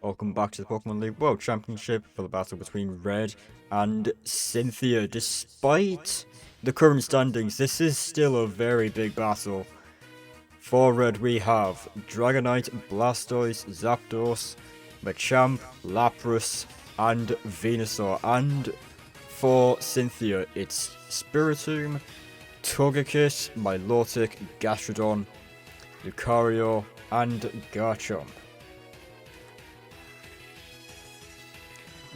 Welcome back to the Pokemon League World Championship for the battle between Red and Cynthia. Despite the current standings, this is still a very big battle. For Red we have Dragonite, Blastoise, Zapdos, Machamp, Lapras, and Venusaur. And for Cynthia, it's Spiritomb, Togekiss, Milotic, Gastrodon, Lucario, and Garchomp.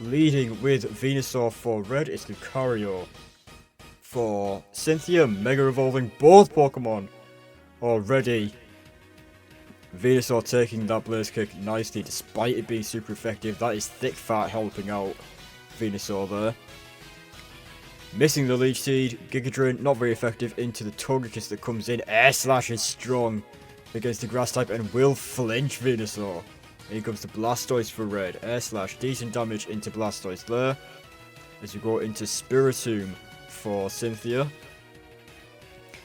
Leading with Venusaur for Red is Lucario. For Cynthia, Mega Evolving both Pokemon already. Venusaur taking that Blaze Kick nicely despite it being super effective. That is Thick Fat helping out Venusaur there. Missing the Leech Seed, Giga Drain not very effective into the Togekiss that comes in. Air Slash is strong against the Grass type and will flinch Venusaur. Here comes the Blastoise for Red. Air Slash, decent damage into Blastoise there. As we go into Spiritomb for Cynthia.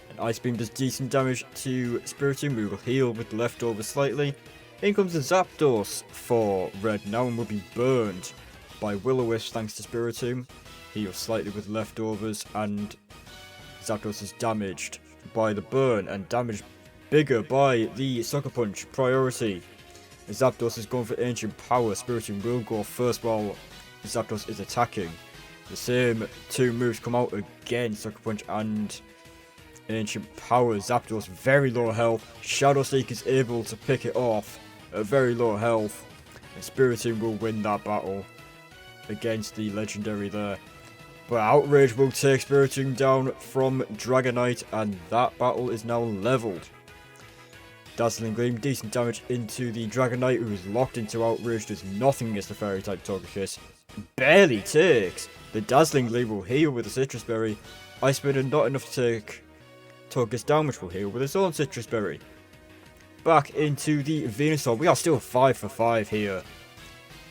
And Ice Beam does decent damage to Spiritomb. We will heal with the leftover slightly. In comes the Zapdos for Red now and will be burned by Will-O-Wisp thanks to Spiritomb. Heal slightly with leftovers and Zapdos is damaged by the burn and damaged bigger by the Sucker Punch priority. Zapdos is going for Ancient Power. Spiritomb will go first while Zapdos is attacking. The same two moves come out again, Sucker Punch and Ancient Power. Zapdos very low health. Shadow Sneak is able to pick it off at very low health. And Spiritomb will win that battle against the Legendary there. But Outrage will take Spiritomb down from Dragonite and that battle is now leveled. Dazzling Gleam, decent damage into the Dragonite who is locked into Outrage, does nothing against the Fairy type Togekiss. Barely takes. The Dazzling Gleam will heal with a Citrus Berry. Ice Spinner not enough to take Togekiss down, which will heal with its own Citrus Berry. Back into the Venusaur. We are still 5 for 5 here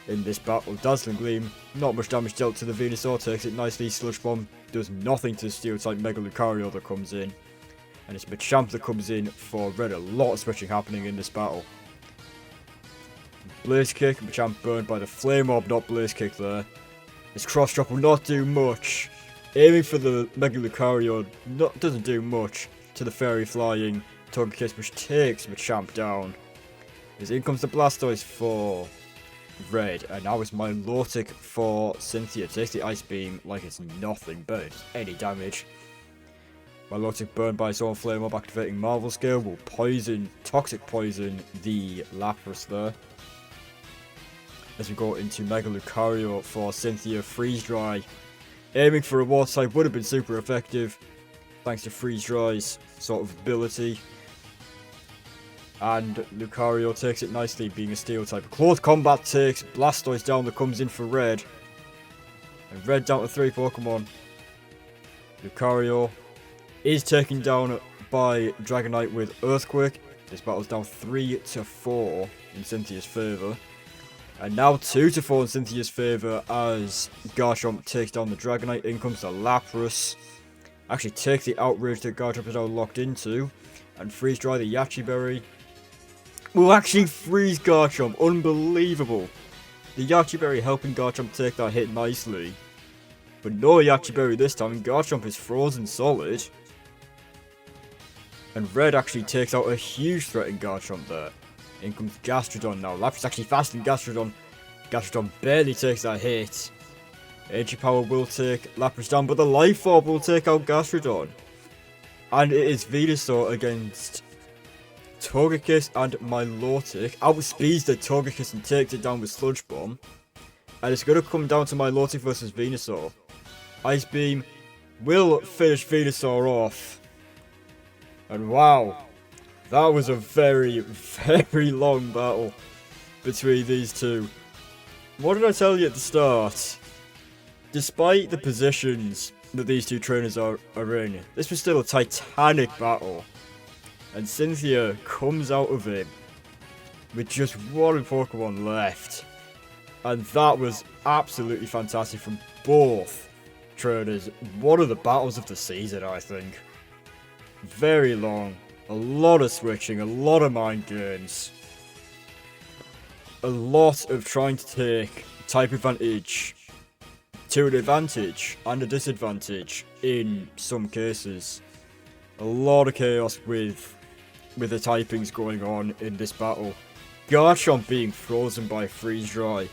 in this battle. Dazzling Gleam, not much damage dealt to the Venusaur, takes it nicely. Sludge Bomb does nothing to the Steel type Mega Lucario that comes in. And it's Machamp that comes in for Red. A lot of switching happening in this battle. Blaze Kick, Machamp burned by the Flame Orb, not Blaze Kick there. His Cross Drop will not do much. Aiming for the Mega Lucario doesn't do much to the Fairy Flying Togekiss, which takes Machamp down. As in comes the Blastoise for Red, and now it's Milotic for Cynthia. Takes the Ice Beam like it's nothing, but it's any damage. Milotic burned by its own Flame Orb, activating Marvel Scale will toxic poison the Lapras there. As we go into Mega Lucario for Cynthia, Freeze Dry. Aiming for a Water type would have been super effective, thanks to Freeze Dry's sort of ability. And Lucario takes it nicely, being a Steel type. Close Combat takes Blastoise down that comes in for Red. And Red down to 3 Pokemon. Lucario is taken down by Dragonite with Earthquake. This battle's down 3 to 4 in Cynthia's favour. And now 2 to 4 in Cynthia's favour as Garchomp takes down the Dragonite. In comes the Lapras. Actually takes the Outrage that Garchomp is now locked into. And Freeze Dry the Yachi Berry. Will actually freeze Garchomp. Unbelievable. The Yachi Berry helping Garchomp take that hit nicely. But no Yachi Berry this time, and Garchomp is frozen solid. And Red actually takes out a huge threat in Garchomp there. In comes Gastrodon now. Lapras actually faster than Gastrodon. Gastrodon barely takes that hit. Ancient Power will take Lapras down, but the Life Orb will take out Gastrodon. And it is Venusaur against Togekiss and Milotic. Outspeeds the Togekiss and takes it down with Sludge Bomb. And it's going to come down to Milotic versus Venusaur. Ice Beam will finish Venusaur off. And wow, that was a very, very long battle between these two. What did I tell you at the start? Despite the positions that these two trainers are in, this was still a titanic battle. And Cynthia comes out of it with just one Pokemon left. And that was absolutely fantastic from both trainers. One of the battles of the season, I think. Very long, a lot of switching, a lot of mind games. a lot of trying to take type advantage to an advantage and a disadvantage in some cases. A lot of chaos with the typings going on in this battle. Garchomp being frozen by freeze dry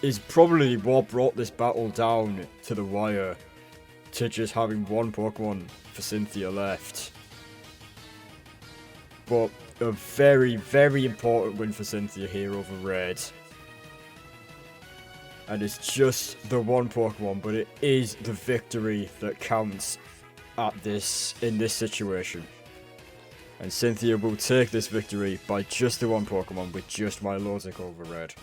is probably what brought this battle down to the wire, to just having one Pokemon for Cynthia left. But a very, very important win for Cynthia here over Red. And it's just the one Pokemon, but it is the victory that counts in this situation. And Cynthia will take this victory by just the one Pokemon with just Milotic over Red.